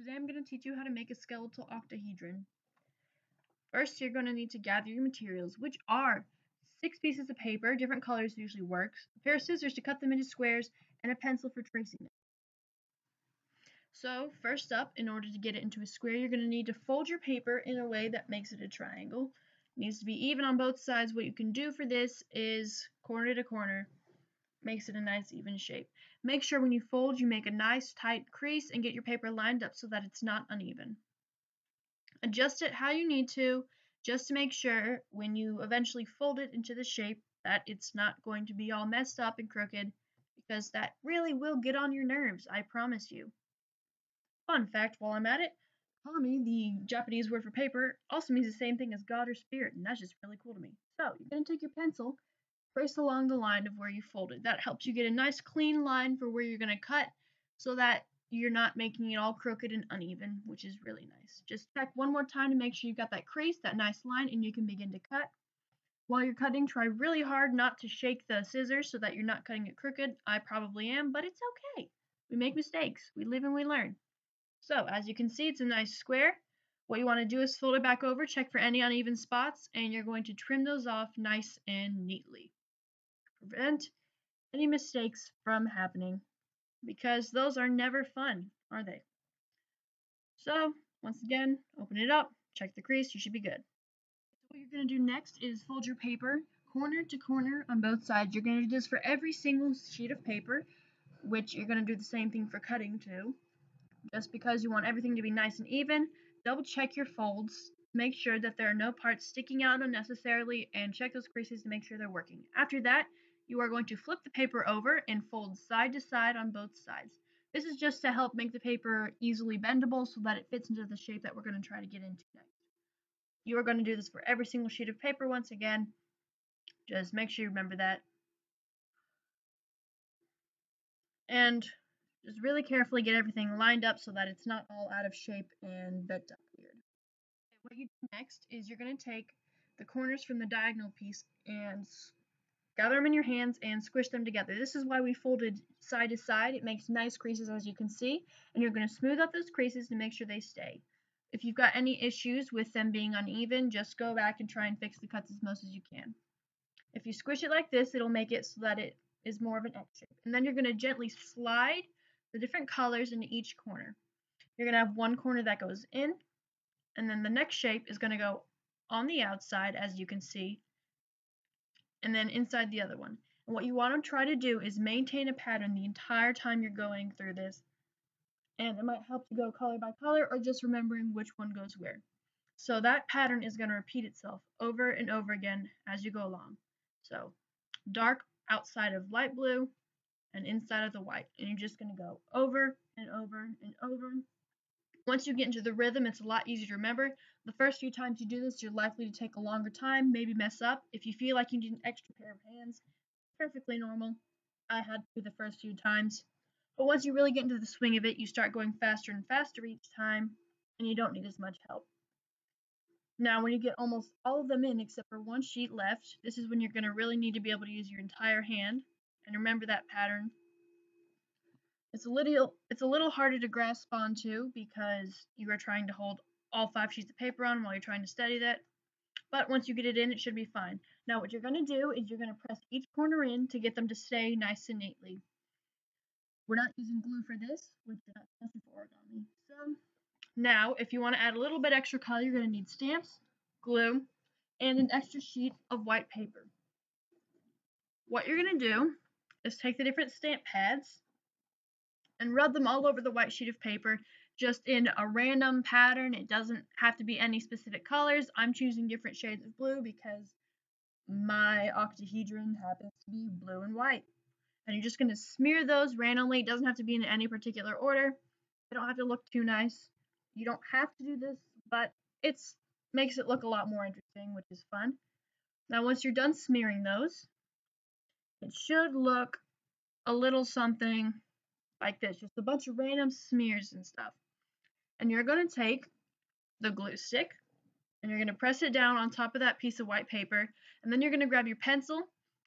Today I'm going to teach you how to make a skeletal octahedron. First, you're going to need to gather your materials, which are 6 pieces of paper, different colors usually works, a pair of scissors to cut them into squares, and a pencil for tracing them. So, first up, in order to get it into a square, you're going to need to fold your paper in a way that makes it a triangle. It needs to be even on both sides. What you can do for this is corner to corner. Makes it a nice even shape. Make sure when you fold you make a nice tight crease and get your paper lined up so that it's not uneven. Adjust it how you need to, just to make sure when you eventually fold it into the shape that it's not going to be all messed up and crooked, because that really will get on your nerves, I promise you. Fun fact while I'm at it, kami, the Japanese word for paper, also means the same thing as God or spirit, and that's just really cool to me. So you're going to take your pencil, trace along the line of where you folded. That helps you get a nice clean line for where you're going to cut so that you're not making it all crooked and uneven, which is really nice. Just check one more time to make sure you got that crease, that nice line, and you can begin to cut. While you're cutting, try really hard not to shake the scissors so that you're not cutting it crooked. I probably am, but it's okay. We make mistakes. We live and we learn. So, as you can see, it's a nice square. What you want to do is fold it back over, check for any uneven spots, and you're going to trim those off nice and neatly. Prevent any mistakes from happening, because those are never fun, are they? So, once again, open it up, check the crease, you should be good. So what you're going to do next is fold your paper corner to corner on both sides. You're going to do this for every single sheet of paper, which you're going to do the same thing for cutting too. Just because you want everything to be nice and even, double check your folds, make sure that there are no parts sticking out unnecessarily, and check those creases to make sure they're working. After that, you are going to flip the paper over and fold side to side on both sides. This is just to help make the paper easily bendable so that it fits into the shape that we're going to try to get into next. You are going to do this for every single sheet of paper once again. Just make sure you remember that. And just really carefully get everything lined up so that it's not all out of shape and bent up weird. What you do next is you're going to take the corners from the diagonal piece and gather them in your hands and squish them together. This is why we folded side to side. It makes nice creases, as you can see, and you're going to smooth out those creases to make sure they stay. If you've got any issues with them being uneven, just go back and try and fix the cuts as most as you can. If you squish it like this, it'll make it so that it is more of an X shape. And then you're going to gently slide the different colors into each corner. You're going to have one corner that goes in, and then the next shape is going to go on the outside, as you can see, and then inside the other one. And what you want to try to do is maintain a pattern the entire time you're going through this. And it might help to go color by color or just remembering which one goes where. So that pattern is going to repeat itself over and over again as you go along. So dark outside of light blue and inside of the white. And you're just going to go over and over and over. Once you get into the rhythm, it's a lot easier to remember. The first few times you do this, you're likely to take a longer time, maybe mess up. If you feel like you need an extra pair of hands, perfectly normal. I had to the first few times. But once you really get into the swing of it, you start going faster and faster each time, and you don't need as much help. Now, when you get almost all of them in except for one sheet left, this is when you're going to really need to be able to use your entire hand. And remember that pattern. It's a little harder to grasp onto because you are trying to hold all 5 sheets of paper on while you're trying to steady that. But once you get it in, it should be fine. Now what you're going to do is you're going to press each corner in to get them to stay nice and neatly. We're not using glue for this, which is especially for origami. So now, if you want to add a little bit extra color, you're going to need stamps, glue, and an extra sheet of white paper. What you're going to do is take the different stamp pads and rub them all over the white sheet of paper, just in a random pattern. It doesn't have to be any specific colors. I'm choosing different shades of blue because my octahedron happens to be blue and white. And you're just going to smear those randomly. It doesn't have to be in any particular order. They don't have to look too nice. You don't have to do this, but it makes it look a lot more interesting, which is fun. Now, once you're done smearing those, it should look a little something like this, just a bunch of random smears and stuff. And you're going to take the glue stick and you're going to press it down on top of that piece of white paper, and then you're going to grab your pencil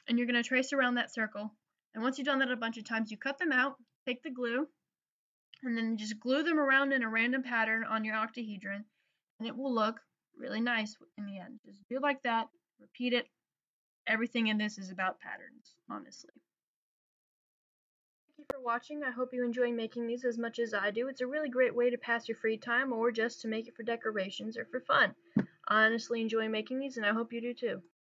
and you're going to trace around that circle. And once you've done that a bunch of times, you cut them out, take the glue, and then just glue them around in a random pattern on your octahedron, and it will look really nice in the end. Just do it like that, repeat it. Everything in this is about patterns, honestly. Thank you for watching. I hope you enjoy making these as much as I do. It's a really great way to pass your free time or just to make it for decorations or for fun. I honestly enjoy making these, and I hope you do too.